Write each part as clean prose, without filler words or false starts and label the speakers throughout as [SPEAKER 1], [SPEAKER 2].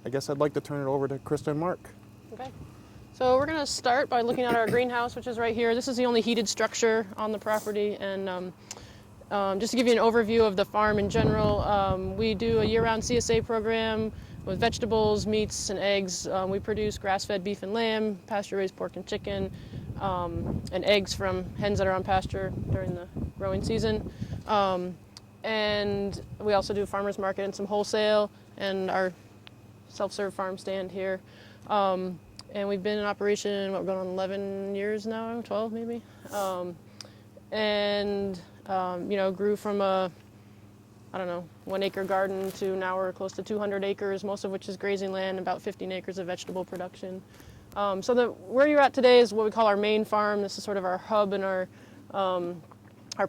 [SPEAKER 1] I guess I'd like to turn it over to Christa and Mark.
[SPEAKER 2] Okay. So we're going to start by looking at our greenhouse, which is right here. This is the only heated structure on the property, and just to give you an overview of the farm in general, we do a year-round CSA program with vegetables, meats, and eggs. We produce grass-fed beef and lamb, pasture-raised pork and chicken, and eggs from hens that are on pasture during the growing season. And we also do farmers market and some wholesale, and our self-serve farm stand here. And we've been in operation, we're going on 11 years now, 12 maybe. Grew from a, 1 acre garden to now we're close to 200 acres, most of which is grazing land, about 15 acres of vegetable production. Where you're at today is what we call our main farm. This is sort of our hub and our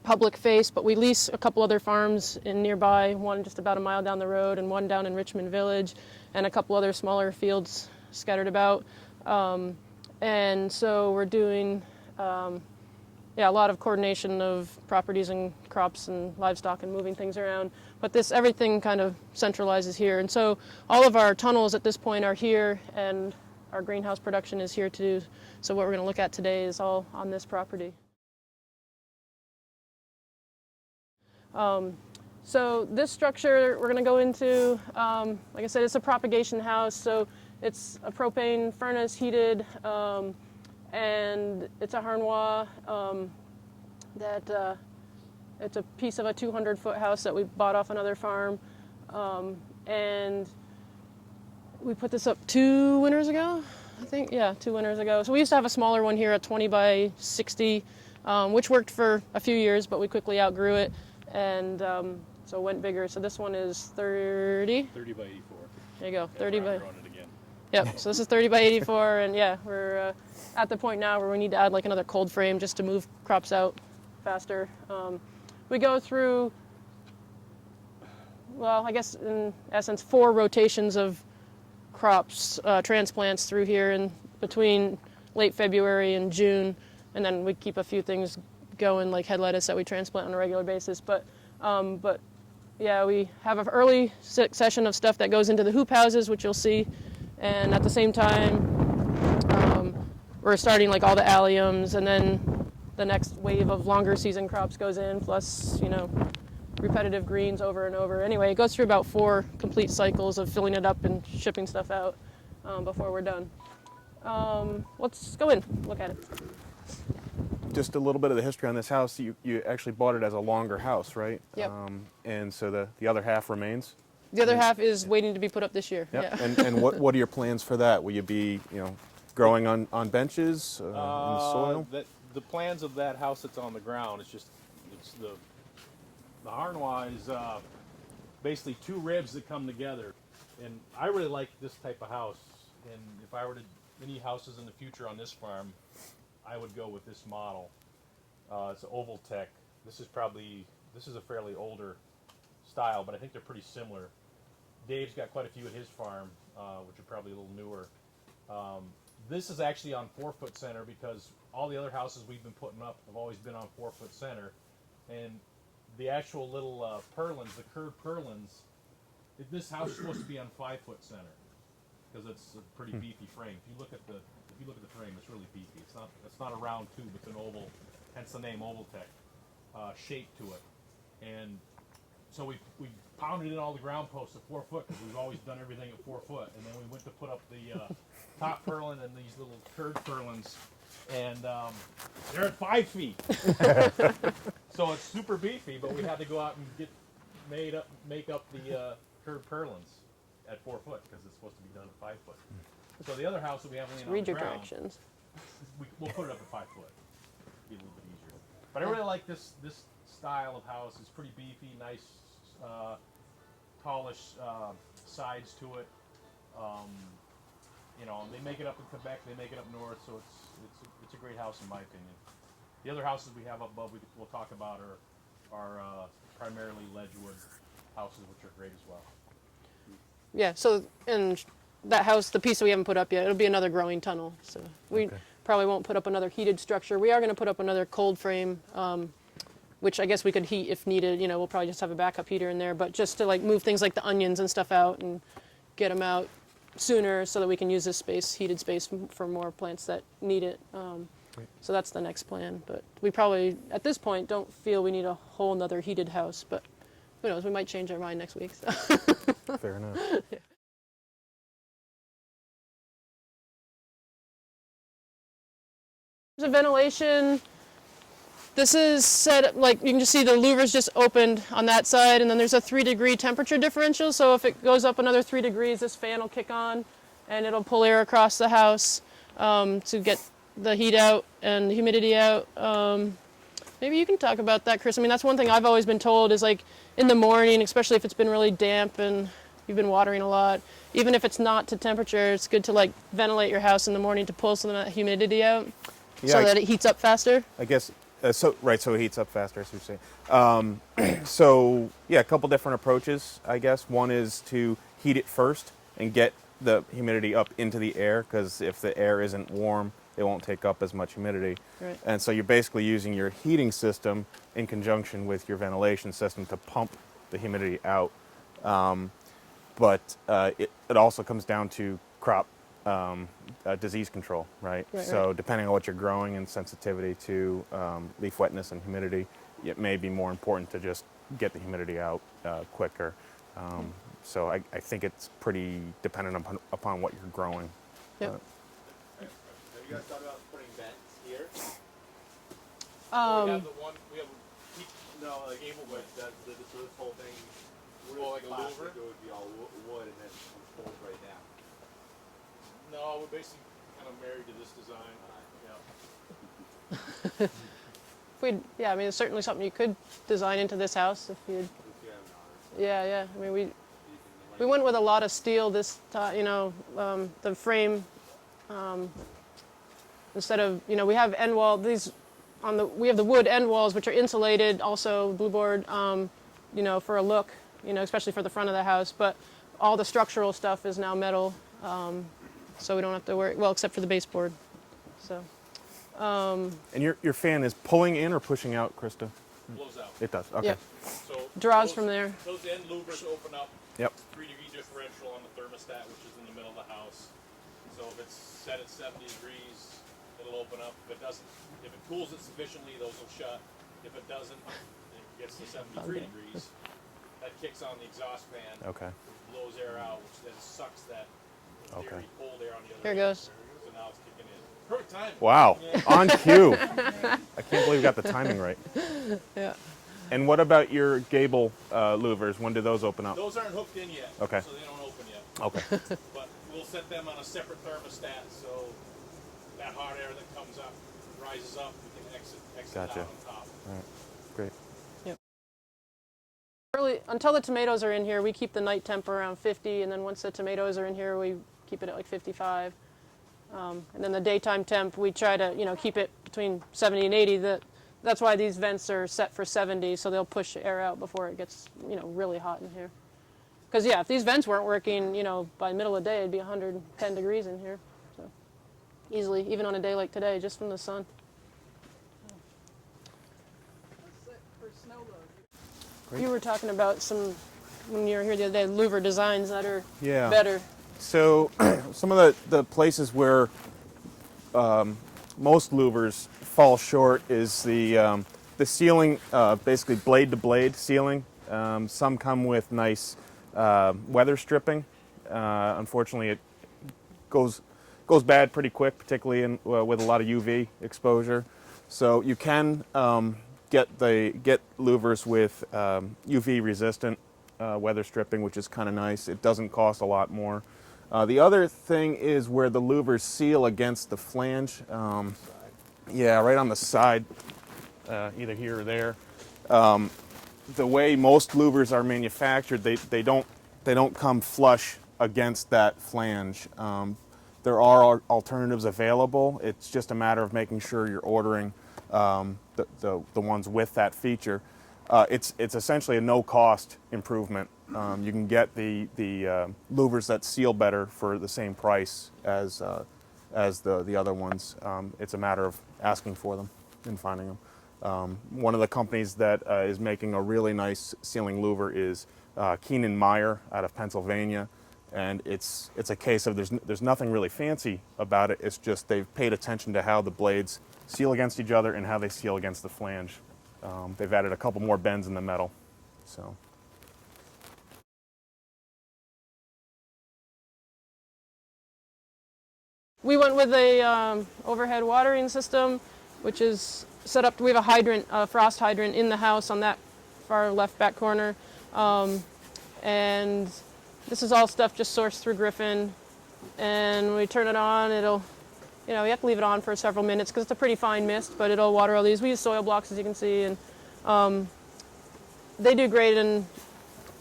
[SPEAKER 2] public face, but we lease a couple other farms in nearby, one just about a mile down the road and one down in Richmond Village, and a couple other smaller fields scattered about. And so we're doing a lot of coordination of properties and crops and livestock and moving things around. But everything kind of centralizes here. And so all of our tunnels at this point are here, and our greenhouse production is here too. So what we're going to look at today is all on this property. So this structure we're going to go into, like I said, it's a propagation house. So it's a propane furnace heated, and it's a harnois it's a piece of a 200-foot house that we bought off another farm. And we put this up 2 winters ago, I think. Yeah, 2 winters ago. So we used to have a smaller one here, a 20 by 60, which worked for a few years, but we quickly outgrew it. And so went bigger. So this one is 30.
[SPEAKER 3] 30 by 84.
[SPEAKER 2] There you go, 30 by...
[SPEAKER 3] It again.
[SPEAKER 2] Yep, so this is 30 by 84, and yeah, we're at the point now where we need to add like another cold frame just to move crops out faster. We go through, well, I guess in essence, 4 rotations of crops, transplants through here in between late February and June, and then we keep a few things going like head lettuce that we transplant on a regular basis. But yeah, we have an early session of stuff that goes into the hoop houses, which you'll see, and at the same time, we're starting like all the alliums, and then the next wave of longer season crops goes in, plus, repetitive greens over and over. Anyway, it goes through about 4 complete cycles of filling it up and shipping stuff out before we're done. Let's go in, look at it.
[SPEAKER 1] Just a little bit of the history on this house. You actually bought it as a longer house, right?
[SPEAKER 2] Yep.
[SPEAKER 1] And so the other half remains?
[SPEAKER 2] The other half is waiting to be put up this year.
[SPEAKER 1] Yep.
[SPEAKER 2] Yeah.
[SPEAKER 1] And what are your plans for that? Will you be, growing on benches in the soil?
[SPEAKER 3] The plans of that house that's on the ground, it's the harnois is basically 2 ribs that come together. And I really like this type of house. And if I were to any houses in the future on this farm, I would go with this model. It's an Oval Tech. This is a fairly older style, but I think they're pretty similar. Dave's got quite a few at his farm, which are probably a little newer. This is actually on 4-foot center because all the other houses we've been putting up have always been on 4-foot center. And the actual little purlins, the curved purlins, this house is supposed to be on 5-foot center because it's a pretty beefy frame. If you look at the frame, it's really beefy. It's not a round tube, it's an oval, hence the name Oval Tech, shape to it. And so we pounded in all the ground posts at 4 foot because we've always done everything at 4 foot. And then we went to put up the top purlin and these little curved purlins, and they're at 5 feet. So it's super beefy, but we had to go out and make up the curved purlins at 4 foot because it's supposed to be done at 5 foot. So the other house that we have laying on the ground,
[SPEAKER 2] Read your directions.
[SPEAKER 3] We'll put it up at 5 foot. Be a little bit easier. But I really like this style of house. It's pretty beefy, nice, tallish sides to it. And they make it up in Quebec, they make it up north, so it's a great house in my opinion. The other houses we have up above we'll talk about are primarily ledgewood houses, which are great as well.
[SPEAKER 2] Yeah, so and that house, the piece that we haven't put up yet, it'll be another growing tunnel. So we probably won't put up another heated structure. We are going to put up another cold frame, which I guess we could heat if needed. We'll probably just have a backup heater in there, but just to like move things like the onions and stuff out and get them out sooner so that we can use this space, heated space, for more plants that need it. So that's the next plan. But we probably, at this point, don't feel we need a whole nother heated house. But who knows? We might change our mind next week. So.
[SPEAKER 1] Fair enough.
[SPEAKER 2] The ventilation, this is set, like you can just see the louvers just opened on that side, and then there's a 3-degree temperature differential, so if it goes up another 3 degrees, this fan will kick on and it'll pull air across the house to get the heat out and the humidity out. Maybe you can talk about that, Chris. I mean, that's one thing I've always been told is, like, in the morning, especially if it's been really damp and you've been watering a lot, even if it's not to temperature, it's good to like ventilate your house in the morning to pull some of that humidity out.
[SPEAKER 1] Yeah,
[SPEAKER 2] so that it heats up faster?
[SPEAKER 1] I guess, so it heats up faster, as you say. So, yeah, a couple different approaches, I guess. One is to heat it first and get the humidity up into the air, because if the air isn't warm, it won't take up as much humidity.
[SPEAKER 2] Right.
[SPEAKER 1] And so you're basically using your heating system in conjunction with your ventilation system to pump the humidity out. But it also comes down to crop disease control, right? So depending on what you're growing and sensitivity to leaf wetness and humidity, it may be more important to just get the humidity out quicker. So I think it's pretty dependent upon what you're growing.
[SPEAKER 2] Yep.
[SPEAKER 4] Have you guys thought about putting vents here?
[SPEAKER 3] We have the one, we have
[SPEAKER 4] No, like gable vents. So this whole thing,
[SPEAKER 3] Oh, like a
[SPEAKER 4] plastic,
[SPEAKER 3] louver?
[SPEAKER 4] it would be all wood, and then it folds right down.
[SPEAKER 3] no, we're basically kind of married to this design. Yeah.
[SPEAKER 2] Yeah, I mean, it's certainly something you could design into this house if you'd.
[SPEAKER 4] If you have an
[SPEAKER 2] Yeah, yeah. I mean, we went with a lot of steel this time. You know, the frame. Instead of, you know, we have end wall. We have the wood end walls, which are insulated, also blue board. You know, for a look. You know, especially for the front of the house. But all the structural stuff is now metal, so we don't have to worry. Well, except for the baseboard. So.
[SPEAKER 1] And your fan is pulling in or pushing out, Christa?
[SPEAKER 3] Blows out.
[SPEAKER 1] It does. Okay.
[SPEAKER 2] Yeah.
[SPEAKER 3] So
[SPEAKER 2] Draws
[SPEAKER 3] those-
[SPEAKER 2] from there.
[SPEAKER 3] Those end louvers open up.
[SPEAKER 1] Yep.
[SPEAKER 3] 3-degree differential on the thermostat, which is in the middle of the house. So if it's set at 70 degrees, it'll open up. If it doesn't, if it cools it sufficiently, those will shut. If it doesn't, it gets to 73 degrees. That kicks on the exhaust fan.
[SPEAKER 1] Okay.
[SPEAKER 3] Blows air out, which then sucks that
[SPEAKER 1] Okay.
[SPEAKER 3] very cold air on the other
[SPEAKER 2] Here it
[SPEAKER 3] end.
[SPEAKER 2] goes.
[SPEAKER 3] So now it's kicking in. Perfect timing.
[SPEAKER 1] Wow.
[SPEAKER 3] Yeah.
[SPEAKER 1] On cue. I can't believe you got the timing right.
[SPEAKER 2] Yeah.
[SPEAKER 1] And what about your gable louvers? When do those open up?
[SPEAKER 3] Those aren't hooked in yet.
[SPEAKER 1] Okay.
[SPEAKER 3] So they don't open yet.
[SPEAKER 1] Okay.
[SPEAKER 3] But we'll set them on a separate thermostat, so that hot air that comes up rises up, we can exit
[SPEAKER 1] Gotcha.
[SPEAKER 3] out on top.
[SPEAKER 1] All right. Great.
[SPEAKER 2] Early, until the tomatoes are in here, we keep the night temp around 50, and then once the tomatoes are in here, we keep it at like 55. And then the daytime temp, we try to, you know, keep it between 70 and 80. That's why these vents are set for 70, so they'll push air out before it gets, you know, really hot in here. Because, yeah, if these vents weren't working, you know, by the middle of the day, it'd be 110 degrees in here. So easily, even on a day like today, just from the sun.
[SPEAKER 1] Great.
[SPEAKER 2] You were talking about when you were here the other day, louver designs that are better.
[SPEAKER 1] So some of the places where most louvers fall short is the ceiling, basically blade to blade ceiling. Some come with nice weather stripping. Unfortunately, it goes bad pretty quick, particularly with a lot of UV exposure. So you can get louvers with UV resistant weather stripping, which is kind of nice. It doesn't cost a lot more. The other thing is where the louvers seal against the flange. Yeah, right on the side, either here or there. The way most louvers are manufactured, they don't come flush against that flange. There are alternatives available. It's just a matter of making sure you're ordering the ones with that feature. It's essentially a no-cost improvement. You can get the louvers that seal better for the same price as the other ones. It's a matter of asking for them and finding them. One of the companies that is making a really nice sealing louver is Keenan Meyer out of Pennsylvania. And it's a case of there's nothing really fancy about it. It's just they've paid attention to how the blades seal against each other and how they seal against the flange. They've added a couple more bends in the metal. So.
[SPEAKER 2] We went with a overhead watering system, which is set up. We have a hydrant, a frost hydrant in the house on that far left back corner, and this is all stuff just sourced through Griffin. And when we turn it on, it'll, you know, we have to leave it on for several minutes because it's a pretty fine mist, but it'll water all these. We use soil blocks, as you can see, and they do great in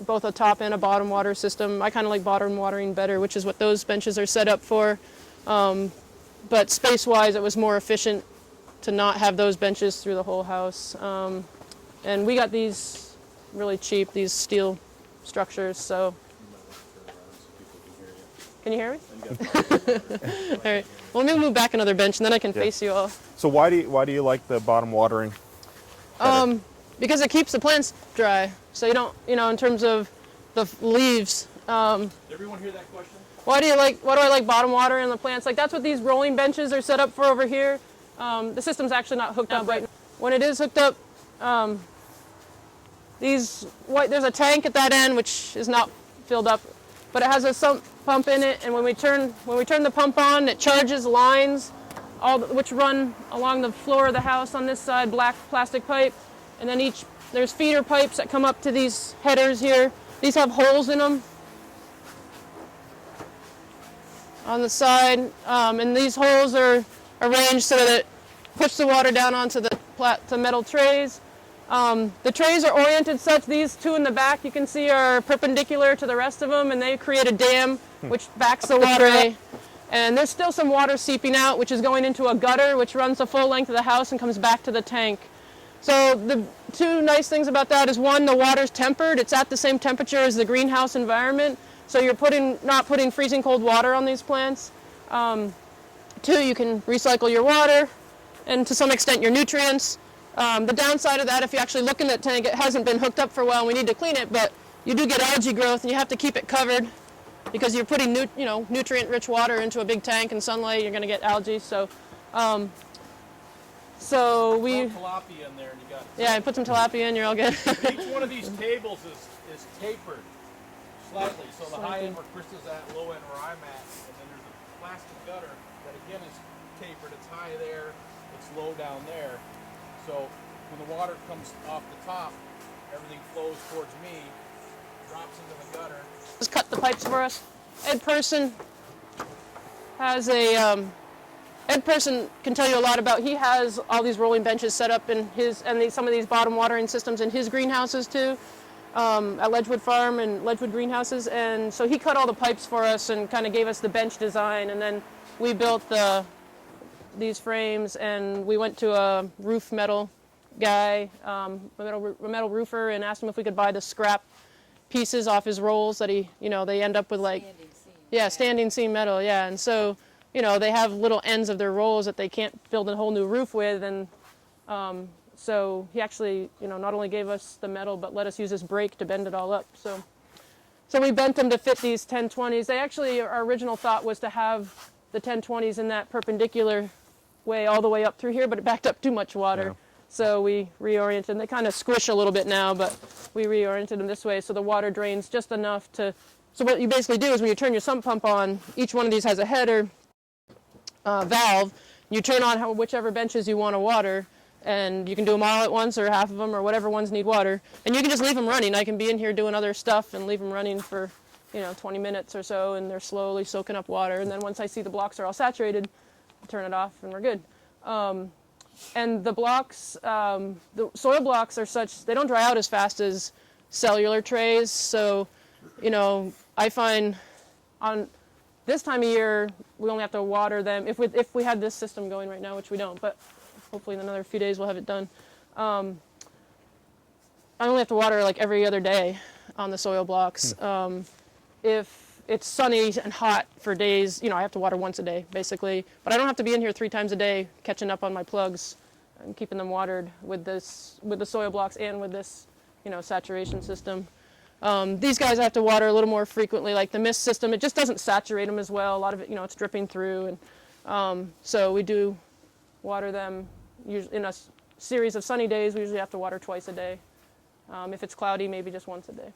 [SPEAKER 2] both a top and a bottom water system. I kind of like bottom watering better, which is what those benches are set up for. But space-wise, it was more efficient to not have those benches through the whole house. And we got these really cheap, these steel structures, so. Can you hear me? All right. Well, let me move back another bench, and then I can face you all.
[SPEAKER 1] So why do you like the bottom watering better?
[SPEAKER 2] Because it keeps the plants dry. So you don't, you know, in terms of the leaves.
[SPEAKER 3] Everyone hear that question?
[SPEAKER 2] Why do I like bottom water in the plants? Like, that's what these rolling benches are set up for over here. The system's actually not hooked up right now. When it is hooked up, there's a tank at that end which is not filled up, but it has a sump pump in it, and when we turn the pump on, it charges lines, which run along the floor of the house on this side, black plastic pipe, and then there's feeder pipes that come up to these headers here. These have holes in them on the side, and these holes are arranged so that it puts the water down onto the metal trays. The trays are oriented such, these two in the back you can see are perpendicular to the rest of them, and they create a dam which backs the water up. And there's still some water seeping out, which is going into a gutter which runs the full length of the house and comes back to the tank. So the two nice things about that is, one, the water's tempered. It's at the same temperature as the greenhouse environment. So you're not putting freezing cold water on these plants. Two, you can recycle your water and to some extent your nutrients. The downside of that, if you actually look in that tank, it hasn't been hooked up for a while and we need to clean it, but you do get algae growth and you have to keep it covered because you're putting nutrient-rich water into a big tank and sunlight, you're going to get algae. So we...
[SPEAKER 3] Put tilapia in there and you got it.
[SPEAKER 2] Yeah, put some tilapia in, you're all good.
[SPEAKER 3] Each one of these tables is tapered slightly. So the high end where Christa's at, low end where I'm at, and then there's a plastic gutter that again is tapered. It's high there, it's low down there. So when the water comes off the top, everything flows towards me, drops into the gutter.
[SPEAKER 2] Just cut the pipes for us. Ed Person has Ed Person can tell you a lot about, he has all these rolling benches set up in his, and some of these bottom watering systems in his greenhouses too, at Ledgewood Farm and Ledgewood Greenhouses. And so he cut all the pipes for us and kind of gave us the bench design, and then we built these frames, and we went to a roof metal guy, a metal roofer, and asked him if we could buy the scrap pieces off his rolls that they end up with like standing seam metal, and so they have little ends of their rolls that they can't build a whole new roof with, and so he actually not only gave us the metal but let us use his brake to bend it all up. So we bent them to fit these 1020s. They actually, our original thought was to have the 1020s in that perpendicular way all the way up through here, but it backed up too much water. Yeah. So we reoriented them. They kind of squish a little bit now, but we reoriented them this way so the water drains just enough to, so what you basically do is when you turn your sump pump on, each one of these has a header valve. You turn on whichever benches you want to water, and you can do them all at once or half of them or whatever ones need water. And you can just leave them running. I can be in here doing other stuff and leave them running for 20 minutes or so, and they're slowly soaking up water. And then once I see the blocks are all saturated, I turn it off and we're good. And the blocks, the soil blocks are such, they don't dry out as fast as cellular trays. So, I find on this time of year, we only have to water them. If we had this system going right now, which we don't, but hopefully in another few days we'll have it done. I only have to water like every other day on the soil blocks. If it's sunny and hot for days, I have to water once a day, basically. But I don't have to be in here 3 times a day catching up on my plugs and keeping them watered with the soil blocks and with this, saturation system. These guys I have to water a little more frequently, like the mist system. It just doesn't saturate them as well. A lot of it, it's dripping through, and so we do water them usually in a series of sunny days. We usually have to water twice a day. If it's cloudy, maybe just once a day.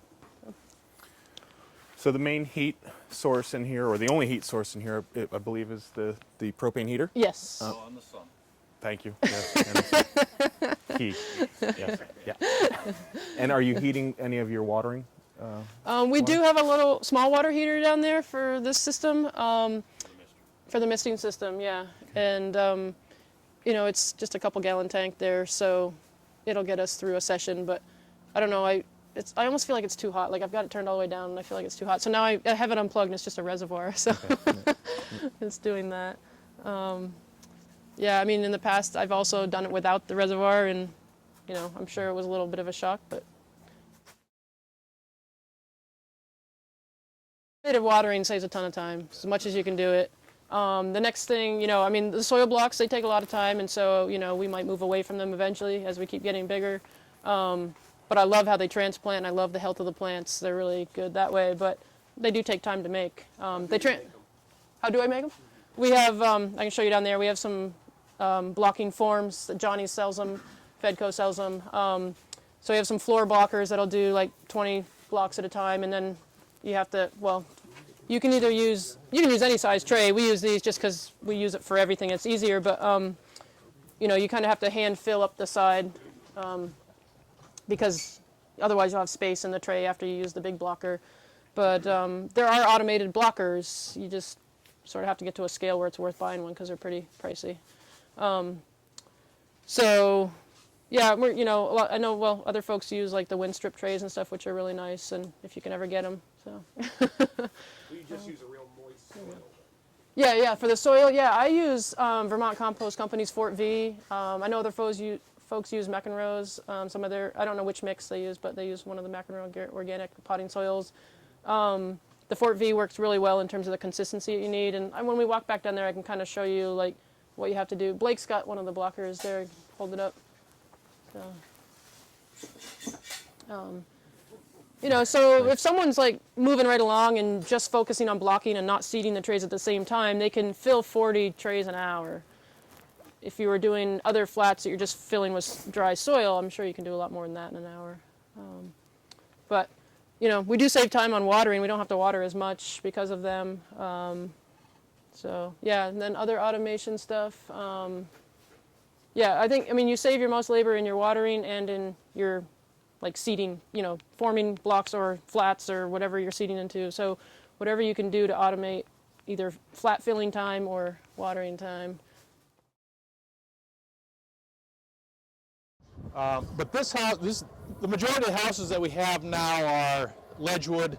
[SPEAKER 1] So the main heat source in here, or the only heat source in here, I believe, is the propane heater?
[SPEAKER 2] Yes.
[SPEAKER 4] On the sun.
[SPEAKER 1] Thank you. Yes, and heat. Yes. Yeah. And are you heating any of your watering?
[SPEAKER 2] We do have a little small water heater down there for this system, for the misting system, yeah. And, it's just a couple gallon tank there, so it'll get us through a session, but I don't know, I almost feel like it's too hot. Like I've got it turned all the way down and I feel like it's too hot. So now I have it unplugged and it's just a reservoir, so it's doing that. Yeah, I mean, in the past I've also done it without the reservoir, and, I'm sure it was a little bit of a shock, but automated watering saves a ton of time, as much as you can do it. The next thing, the soil blocks, they take a lot of time, and so, we might move away from them eventually as we keep getting bigger. But I love how they transplant, and I love the health of the plants. They're really good that way, but they do take time to make. How do I make them? We have, I can show you down there, we have some blocking forms. Johnny sells them, Fedco sells them. So we have some floor blockers that'll do like 20 blocks at a time, and then you have to, you can use any size tray. We use these just because we use it for everything. It's easier, but you kind of have to hand fill up the side because otherwise you'll have space in the tray after you use the big blocker. But there are automated blockers. You just sort of have to get to a scale where it's worth buying one because they're pretty pricey. So yeah, I know, other folks use like the wind strip trays and stuff, which are really nice, and if you can ever get them. So.
[SPEAKER 4] We just use a real moist soil.
[SPEAKER 2] Yeah, for the soil, I use Vermont Compost Company's Fort V. I know other folks use McEnroe's, I don't know which mix they use, but they use one of the McEnroe organic potting soils. The Fort V works really well in terms of the consistency that you need, and when we walk back down there, I can kind of show you like what you have to do. Blake's got one of the blockers there, hold it up. So if someone's like moving right along and just focusing on blocking and not seeding the trays at the same time, they can fill 40 trays an hour. If you were doing other flats that you're just filling with dry soil, I'm sure you can do a lot more than that in an hour. But, we do save time on watering. We don't have to water as much because of them. And then other automation stuff. I think, you save your most labor in your watering and in your like seeding, forming blocks or flats or whatever you're seeding into. So whatever you can do to automate either flat filling time or watering time.
[SPEAKER 3] But this house, the majority of the houses that we have now are ledgewood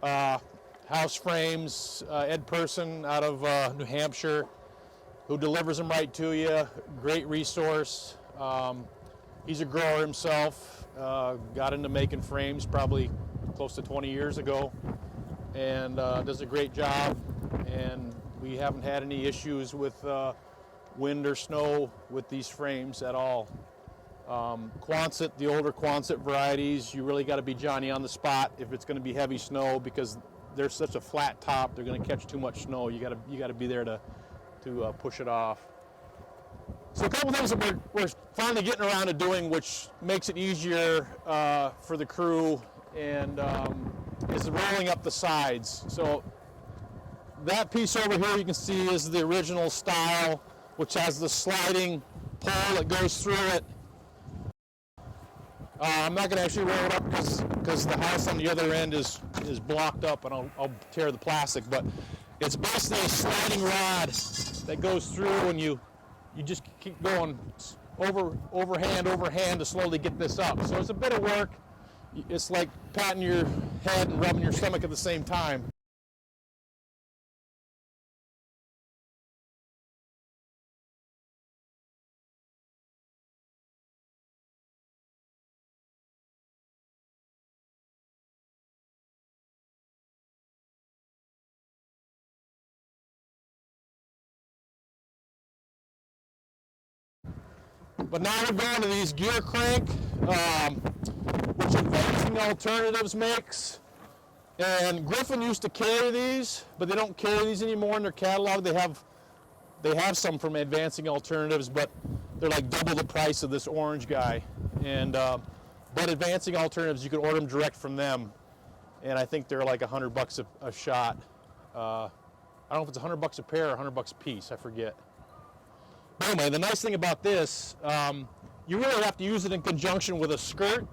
[SPEAKER 3] house frames. Ed Person out of New Hampshire, who delivers them right to you. Great resource. He's a grower himself. Got into making frames probably close to 20 years ago, and does a great job. And we haven't had any issues with wind or snow with these frames at all. Quonset, the older Quonset varieties, you really got to be Johnny on the spot if it's going to be heavy snow, because they're such a flat top, they're going to catch too much snow. You got to be there to push it off. So a couple things that we're finally getting around to doing, which makes it easier for the crew, and is rolling up the sides. So that piece over here you can see is the original style, which has the sliding pole that goes through it. I'm not going to actually roll it up because the house on the other end is blocked up, and I'll tear the plastic. But it's basically a sliding rod that goes through, and you just keep going overhand to slowly get this up. So it's a bit of work. It's like patting your head and rubbing your stomach at the same time. But now we're going to these gear crank, which
[SPEAKER 5] which Advancing Alternatives makes. And Griffin used to carry these, but they don't carry these anymore in their catalog. They have some from Advancing Alternatives, but they're like double the price of this orange guy. And but Advancing Alternatives, you can order them direct from them, and I think they're like $100 a shot. I don't know if it's $100 a pair or $100 a piece. I forget. But anyway, the nice thing about this, you really have to use it in conjunction with a skirt,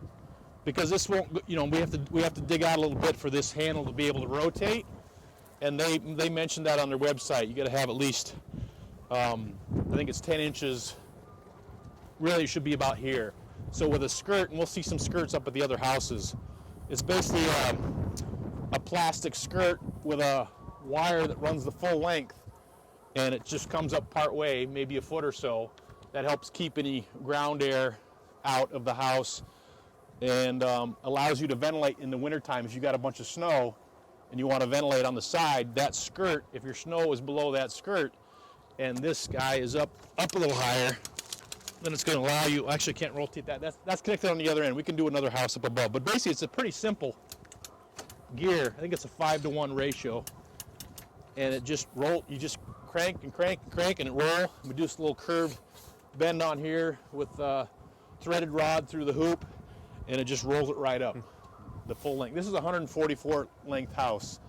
[SPEAKER 5] because this won't, you know, we have to dig out a little bit for this handle to be able to rotate. And they mentioned that on their website. You got to have at least, I think it's 10 inches. Really, it should be about here. So with a skirt, and we'll see some skirts up at the other houses. It's basically a plastic skirt with a wire that runs the full length, and it just comes up part way, maybe a foot or so. That helps keep any ground air out of the house, and allows you to ventilate in the wintertime. If you got a bunch of snow and you want to ventilate on the side, that skirt, if your snow is below that skirt and this guy is up a little higher, then it's going to allow you, actually I can't rotate that, that's connected on the other end. We can do another house up above, but basically it's a pretty simple gear. I think it's a 5-to-1 ratio, and it just you just crank and crank and crank and it roll. We do this little curved bend on here with threaded rod through the hoop, and it just rolls it right up the full length. This is a 144 length house,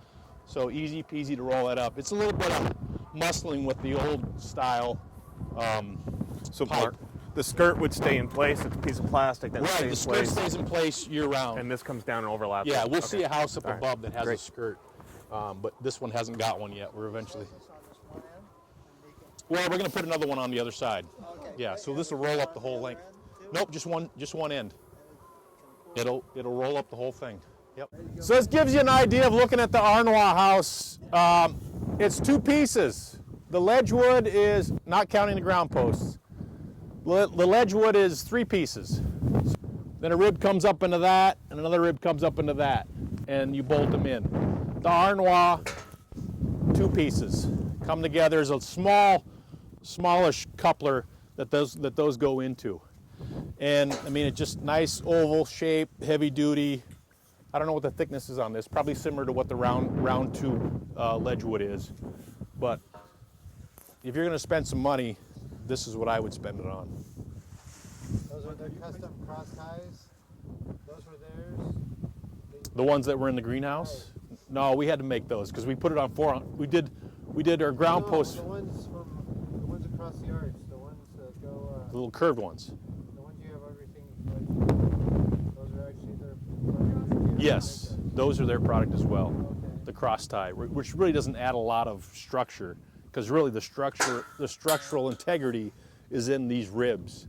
[SPEAKER 5] so easy peasy to roll that up. It's a little bit of muscling with the old style
[SPEAKER 1] So
[SPEAKER 5] pipe.
[SPEAKER 1] Mark, the skirt would stay in place. It's a piece of plastic that would
[SPEAKER 5] Right,
[SPEAKER 1] stay
[SPEAKER 5] the
[SPEAKER 1] in
[SPEAKER 5] skirt
[SPEAKER 1] place.
[SPEAKER 5] stays in place year round.
[SPEAKER 1] And this comes down and overlaps.
[SPEAKER 5] Yeah,
[SPEAKER 1] it.
[SPEAKER 5] we'll
[SPEAKER 1] Okay.
[SPEAKER 5] see a house up
[SPEAKER 1] All right.
[SPEAKER 5] above that has
[SPEAKER 1] Great.
[SPEAKER 5] a skirt, but this one hasn't got one yet. We're eventually. Well, we're going to put another one on the other side. Yeah, so this will roll up the whole length. Nope, just one end. It'll roll up the whole thing. Yep. So this gives you an idea of looking at the Arnois house. It's two pieces. The ledge wood is, not counting the ground posts, the ledge wood is 3 pieces. Then a rib comes up into that, and another rib comes up into that, and you bolt them in. The Arnois, 2 pieces. Come together as a smallish coupler that those go into. And I mean, it's just nice oval shape, heavy duty. I don't know what the thickness is on this. Probably similar to what the round tube ledge wood is. But if you're going to spend some money, this is what I would spend it on.
[SPEAKER 6] Those are their custom cross ties. Those were theirs.
[SPEAKER 5] The ones that were in the greenhouse? No, we had to make those because we put it on 4. We did our ground
[SPEAKER 6] No,
[SPEAKER 5] posts,
[SPEAKER 6] the ones across the arch, the ones that go.
[SPEAKER 5] the little curved ones.
[SPEAKER 6] The ones you have everything. Like, those are actually their product.
[SPEAKER 5] Yes, those are their product as well.
[SPEAKER 6] Okay.
[SPEAKER 5] The cross tie, which really doesn't add a lot of structure, because really the structural integrity is in these ribs.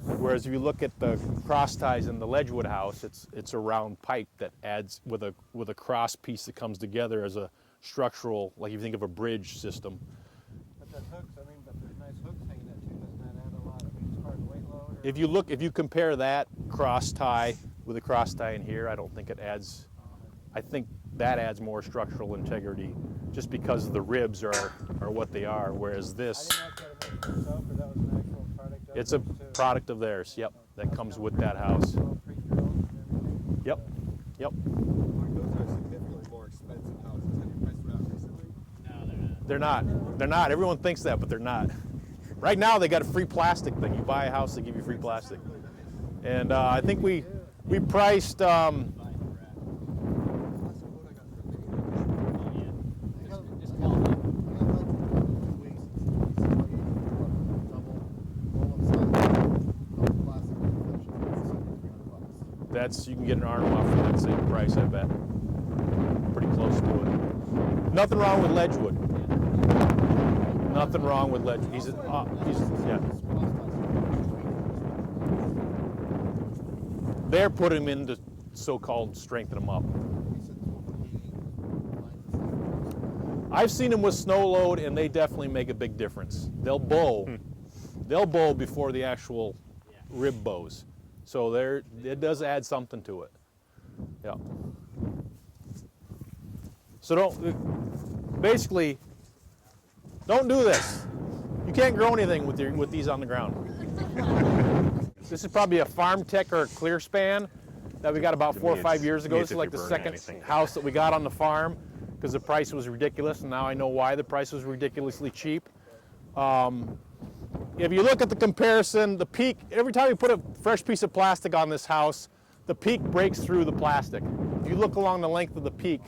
[SPEAKER 5] Whereas if you look at the cross ties in the Ledgewood house, it's a round pipe that adds with a cross piece that comes together as a structural, like if you think of a bridge system.
[SPEAKER 6] But the hooks, I mean, but there's nice hooks hanging there too. Doesn't that add a lot? I mean, as far as weight load.
[SPEAKER 5] If you compare that cross tie with a cross tie in here, I don't think it adds. I think that adds more structural integrity, just because the ribs are what they are. Whereas this,
[SPEAKER 6] I didn't know if that was myself or that was an actual product. Of
[SPEAKER 5] it's a
[SPEAKER 6] theirs, too.
[SPEAKER 5] product of theirs. Yep, that comes with that house.
[SPEAKER 6] All pre-drilled and everything.
[SPEAKER 5] Yep, yep.
[SPEAKER 7] Mark, those are significantly more expensive houses. Have you priced them out recently?
[SPEAKER 5] They're not. They're not. Everyone thinks that, but they're not. Right now, they got a free plastic thing. You buy a house, they give you free plastic. And I think we priced. You can get an Arnois for that same price, I bet. Pretty close to it. Nothing wrong with Ledgewood. Nothing wrong with Ledgewood. Yeah. They're putting him in to so-called strengthen them up. I've seen them with snow load, and they definitely make a big difference. They'll bow. They'll bow before the actual rib bows. So it does add something to it. Yeah. So basically, don't do this. You can't grow anything with these on the ground. This is probably a Farm Tech or a Clear Span. that we got about
[SPEAKER 1] To
[SPEAKER 5] 4
[SPEAKER 1] me,
[SPEAKER 5] or 5
[SPEAKER 1] it's-
[SPEAKER 5] years
[SPEAKER 1] to
[SPEAKER 5] ago.
[SPEAKER 1] me,
[SPEAKER 5] This
[SPEAKER 1] it's
[SPEAKER 5] is
[SPEAKER 1] if
[SPEAKER 5] like
[SPEAKER 1] you
[SPEAKER 5] the
[SPEAKER 1] burn
[SPEAKER 5] second
[SPEAKER 1] anything.
[SPEAKER 5] house that we got on the farm because the price was ridiculous, and now I know why the price was ridiculously cheap. If you look at the comparison, the peak, every time you put a fresh piece of plastic on this house, the peak breaks through the plastic. If you look along the length of the peak,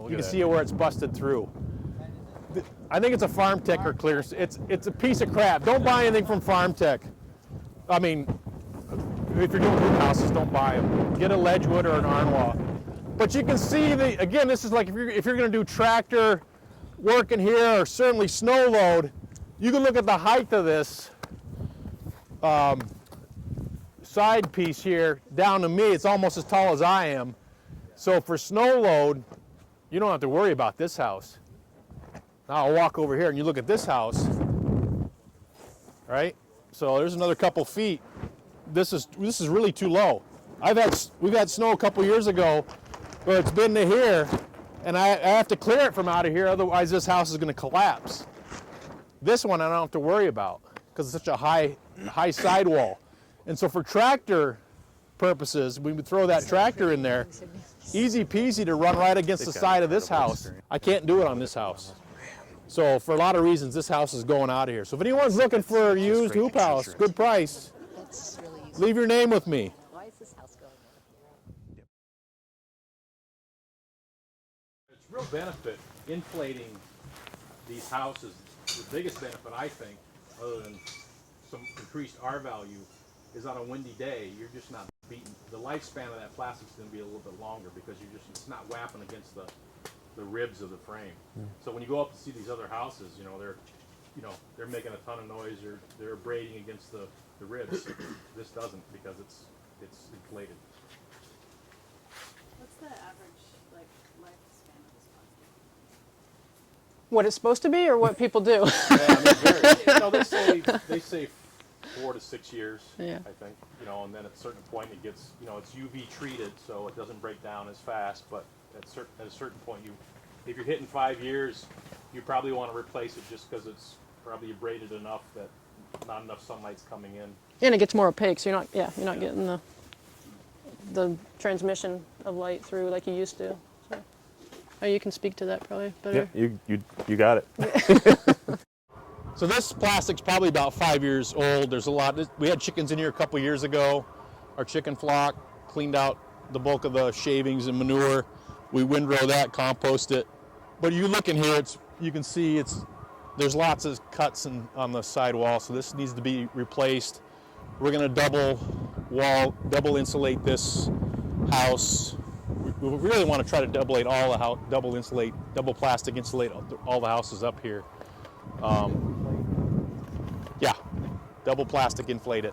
[SPEAKER 5] you can see where it's busted through. I think it's a Farm Tech or clear. It's a piece of crap. Don't buy anything from Farm Tech. I mean, if you're doing hoop houses, don't buy them. Get a Ledgewood or an Arnwa. But you can see again, this is like if you're going to do tractor work in here or certainly snow load, you can look at the height of this side piece here down to me. It's almost as tall as I am. So for snow load, you don't have to worry about this house. Now I'll walk over here and you look at this house, right? So there's another couple feet. This is really too low. We've had snow a couple years ago where it's been to here, and I have to clear it from out of here, otherwise this house is going to collapse. This one I don't have to worry about because it's such a high sidewall. And so for tractor purposes, we would throw that tractor in there, easy peasy to run right against the side of this house. I can't do it on this house. So for a lot of reasons, this house is going out of here. So if anyone's looking for a used hoop house, good price,
[SPEAKER 8] That's really useful.
[SPEAKER 5] leave your name with me.
[SPEAKER 8] Why is this house going on?
[SPEAKER 3] It's real benefit inflating these houses. The biggest benefit, I think, other than some increased R value, is on a windy day, you're just not beating. The lifespan of that plastic's going to be a little bit longer because it's not whapping against the ribs of the frame. So when you go up to see these other houses, they're making a ton of noise, or they're abrading against the ribs. This doesn't because it's inflated.
[SPEAKER 9] What's the average lifespan of this plastic?
[SPEAKER 2] What it's supposed to be, or what people do?
[SPEAKER 3] They say 4 to 6 years.
[SPEAKER 2] Yeah.
[SPEAKER 3] I think. And then at a certain point it gets, it's UV treated, so it doesn't break down as fast. But at a certain point, if you're hitting 5 years, you probably want to replace it just because it's probably abraded enough that not enough sunlight's coming in.
[SPEAKER 2] And it gets more opaque, so you're not getting the transmission of light through like you used to. So. Oh, you can speak to that probably better.
[SPEAKER 1] Yeah, you got it.
[SPEAKER 5] So this plastic's probably about 5 years old. There's a lot. We had chickens in here a couple years ago. Our chicken flock cleaned out the bulk of the shavings and manure. We windrow that, compost it. But you look in here, you can see there's lots of cuts on the side wall, so this needs to be replaced. We're going to double insulate this house. We really want to try to double plastic insulate all the houses up here. Yeah, double plastic inflate it.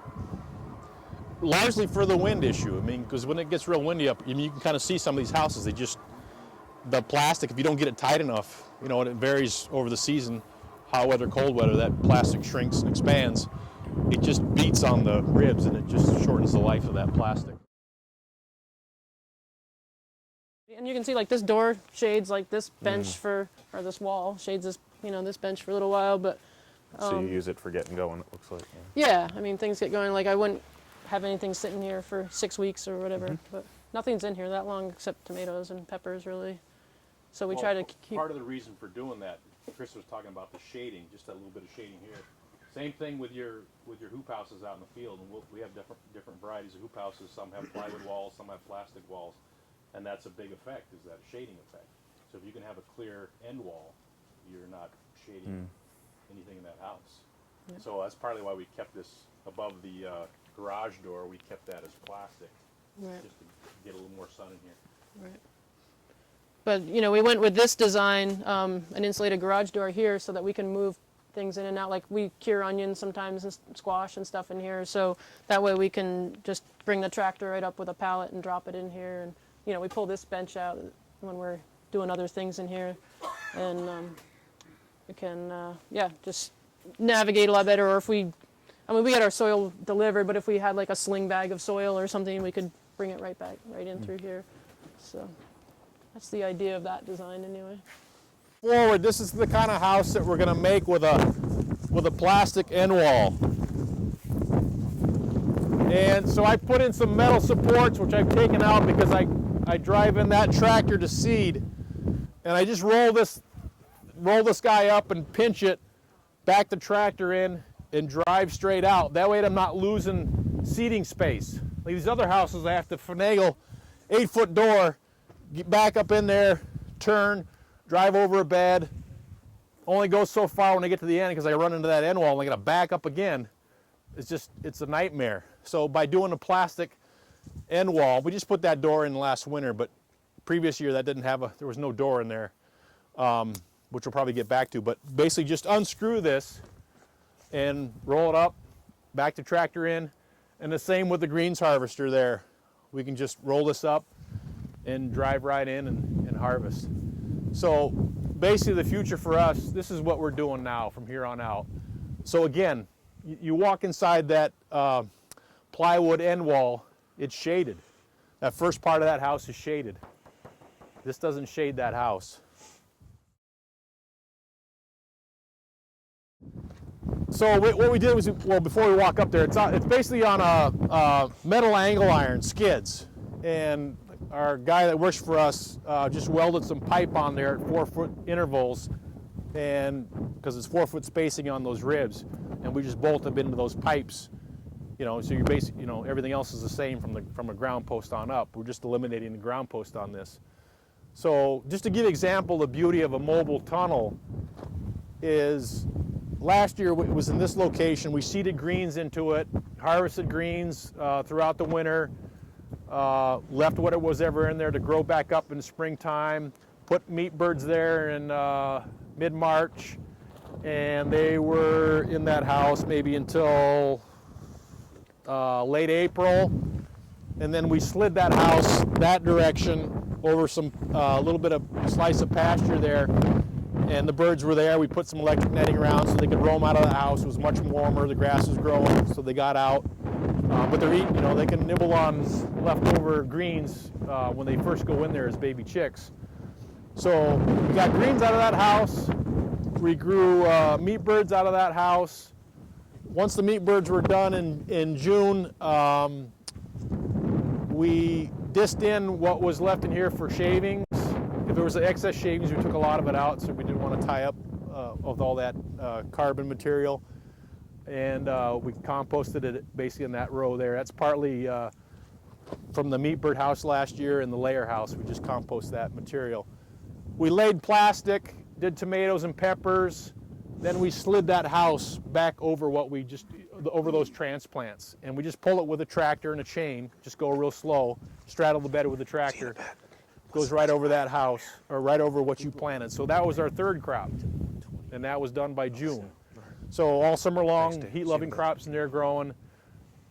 [SPEAKER 5] Largely for the wind issue. I mean, because when it gets real windy up, you can kind of see some of these houses. The plastic, if you don't get it tight enough, and it varies over the season, hot weather, cold weather, that plastic shrinks and expands. It just beats on the ribs and it just shortens the life of that plastic.
[SPEAKER 2] And you can see like this door shades like this bench or this wall shades this, this bench for a little while, but
[SPEAKER 1] So you use it for getting going, it looks like.
[SPEAKER 2] yeah, I mean, things get going. Like I wouldn't have anything sitting here for 6 weeks or whatever, but nothing's in here that long except tomatoes and peppers really. So we try to keep...
[SPEAKER 3] Part of the reason for doing that, Chris was talking about the shading, just a little bit of shading here. Same thing with your hoop houses out in the field, and we have different varieties of hoop houses. Some have plywood walls, some have plastic walls, and that's a big effect, is that shading effect. So if you can have a clear end wall, you're not shading anything in that house.
[SPEAKER 2] Yep.
[SPEAKER 3] So that's partly why we kept this above the garage door. We kept that as plastic,
[SPEAKER 2] Right.
[SPEAKER 3] just to get a little more sun in here.
[SPEAKER 2] Right. But, we went with this design, an insulated garage door here so that we can move things in and out. Like we cure onions sometimes and squash and stuff in here. So that way we can just bring the tractor right up with a pallet and drop it in here. And, we pull this bench out when we're doing other things in here. And we can, just navigate a lot better. Or if we get our soil delivered, but if we had like a sling bag of soil or something, we could bring it right in through here. So. That's the idea of that design anyway.
[SPEAKER 5] Forward, this is the kind of house that we're going to make with a plastic end wall. And so I put in some metal supports, which I've taken out because I drive in that tractor to seed. And I just roll this guy up and pinch it, back the tractor in, and drive straight out. That way I'm not losing seating space. Like these other houses, I have to finagle 8-foot door, get back up in there, turn, drive over a bed. Only goes so far when I get to the end because I run into that end wall and I gotta back up again. It's a nightmare. So by doing a plastic end wall, we just put that door in last winter, but previous year that didn't have there was no door in there, which we'll probably get back to. But basically just unscrew this and roll it up, back the tractor in, and the same with the greens harvester there. We can just roll this up and drive right in and harvest. So basically the future for us, this is what we're doing now from here on out. So again, you walk inside that plywood end wall, it's shaded. That first part of that house is shaded. This doesn't shade that house. So what we did was, well, before we walk up there, it's basically on a metal angle iron skids. And our guy that works for us just welded some pipe on there at 4-foot intervals, and because it's 4-foot spacing on those ribs, and we just bolt them into those pipes. You know, so you're basically, you know, everything else is the same from a ground post on up. We're just eliminating the ground post on this. So just to give you an example, the beauty of a mobile tunnel is last year it was in this location. We seeded greens into it, harvested greens throughout the winter, left what it was ever in there to grow back up in the springtime, put meat birds there in mid-March, and they were in that house maybe until late April, and then we slid that house that direction over some little bit of slice of pasture there, and the birds were there. We put some electric netting around so they could roam out of the house. It was much warmer, the grass was growing, so they got out. But they're eating, you know, they can nibble on leftover greens when they first go in there as baby chicks. So we got greens out of that house. We grew meat birds out of that house. Once the meat birds were done in June, we disced in what was left in here for shavings. If there was excess shavings, we took a lot of it out, so we didn't want to tie up with all that carbon material. And we composted it basically in that row there. That's partly from the meat bird house last year and the layer house. We just compost that material. We laid plastic, did tomatoes and peppers. Then we slid that house back over over those transplants. And we just pull it with a tractor and a chain, just go real slow, straddle the bed with the tractor, goes right over that house, or right over what you planted. So that was our third crop, and that was done by June. So all summer long, heat-loving crops in there growing.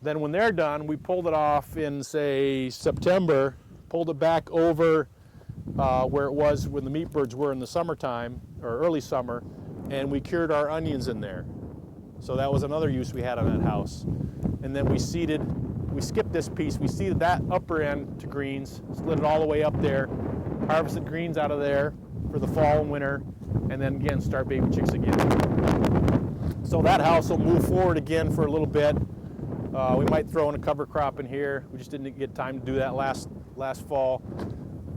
[SPEAKER 5] Then when they're done, we pulled it off in, say, September, pulled it back over where it was when the meat birds were in the summertime, or early summer, and we cured our onions in there. So that was another use we had on that house. And then we skipped this piece, we seeded that upper end to greens, slid it all the way up there, harvested greens out of there for the fall and winter, and then again start baby chicks again. So that house will move forward again for a little bit. We might throw in a cover crop in here. We just didn't get time to do that last fall.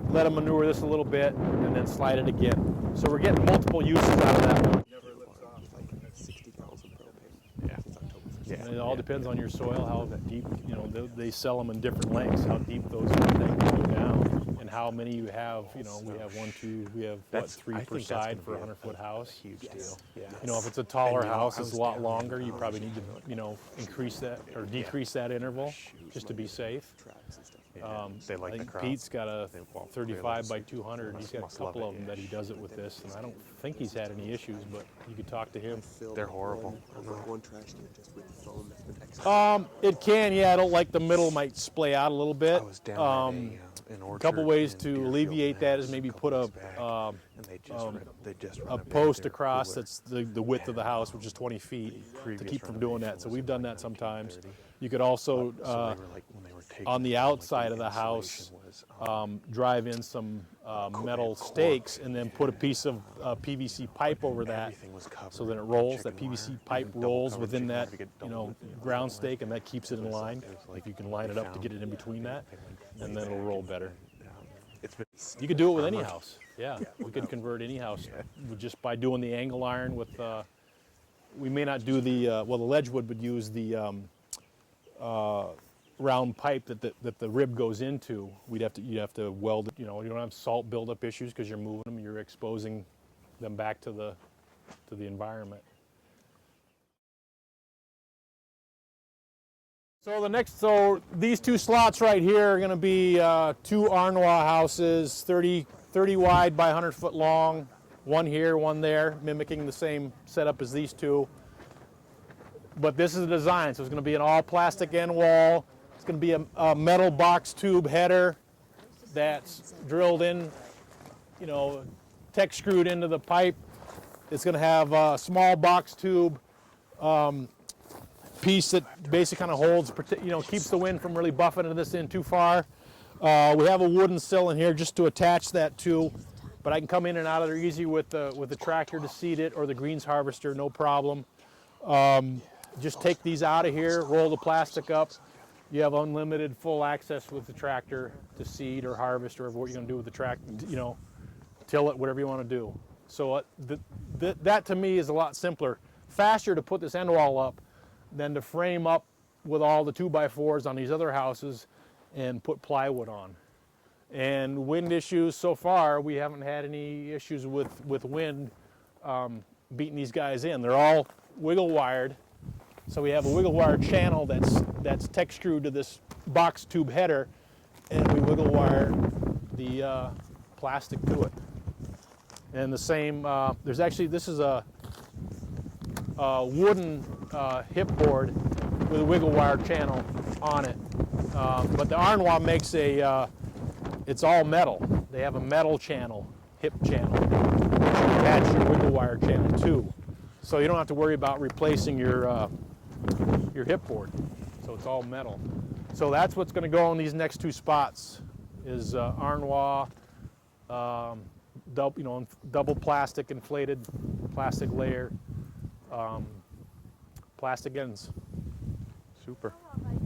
[SPEAKER 5] Let them manure this a little bit and then slide it again. So we're getting multiple uses out of that one. Yeah. And it all depends on your soil, how deep, you know, they sell them in different lengths, how deep those things go down, and how many you have. You know, we have 1, 2, we have what, 3 per side for a 100-foot house.
[SPEAKER 1] Huge deal.
[SPEAKER 5] Yeah. You know, if it's a taller house, it's a lot longer. You probably need to, you know, increase that or decrease that interval just to be safe.
[SPEAKER 1] They like
[SPEAKER 5] I think
[SPEAKER 1] the crops.
[SPEAKER 5] Pete's got a 35 by 200. He's got a couple of them that he does it with this, and I don't think he's had any issues, but you could talk to him.
[SPEAKER 1] They're horrible.
[SPEAKER 5] It can, yeah. I don't like the middle might splay out a little bit.
[SPEAKER 1] I was down at an orchard.
[SPEAKER 5] A couple ways
[SPEAKER 1] in
[SPEAKER 5] to
[SPEAKER 1] Deerfield,
[SPEAKER 5] alleviate
[SPEAKER 1] and
[SPEAKER 5] that
[SPEAKER 1] it
[SPEAKER 5] is maybe
[SPEAKER 1] was
[SPEAKER 5] put
[SPEAKER 1] couple years back, and they just
[SPEAKER 5] a post across that's the width of the house, which is 20 feet, to keep from doing that. So we've done that sometimes. You could also, on the outside of the house, drive in some metal stakes and then put a piece of PVC pipe over that, so then it rolls. That PVC pipe rolls within that, ground stake, and that keeps it in line. If you can line it up to get it in between that, and then it'll roll better. You could do it with any house. Yeah, we could convert any house just by doing the angle iron with. We may not do the the Ledgewood would use the round pipe that the rib goes into. You'd have to weld it. You don't have salt buildup issues because you're moving them. You're exposing them back to the environment. So these two slots right here are going to be two Arnois houses, 30 wide by 100 foot long. One here, one there, mimicking the same setup as these two. But this is the design, so it's going to be an all plastic end wall. It's going to be a metal box tube header that's drilled in, tech screwed into the pipe. It's going to have a small box tube piece that basically kind of holds, keeps the wind from really buffeting this in too far. We have a wooden sill in here just to attach that to, but I can come in and out of there easy with the tractor to seed it or the greens harvester, no problem. Just take these out of here, roll the plastic up. You have unlimited full access with the tractor to seed or harvest or what you're going to do with the tractor, till it, whatever you want to do. So that to me is a lot simpler. Faster to put this end wall up than to frame up with all the 2x4s on these other houses and put plywood on. And wind issues, so far, we haven't had any issues with wind beating these guys in. They're all wiggle wired. So we have a wiggle wire channel that's tech screwed to this box tube header, and we wiggle wire the plastic to it. And the same, this is a wooden hip board with a wiggle wire channel on it. But the Arnois makes it's all metal. They have a metal channel, hip channel, that you attach your wiggle wire channel to. So you don't have to worry about replacing your hip board. So it's all metal. So that's what's going to go on these next two spots is Arnois, double plastic inflated plastic layer, plastic ends.
[SPEAKER 1] Super.
[SPEAKER 8] How about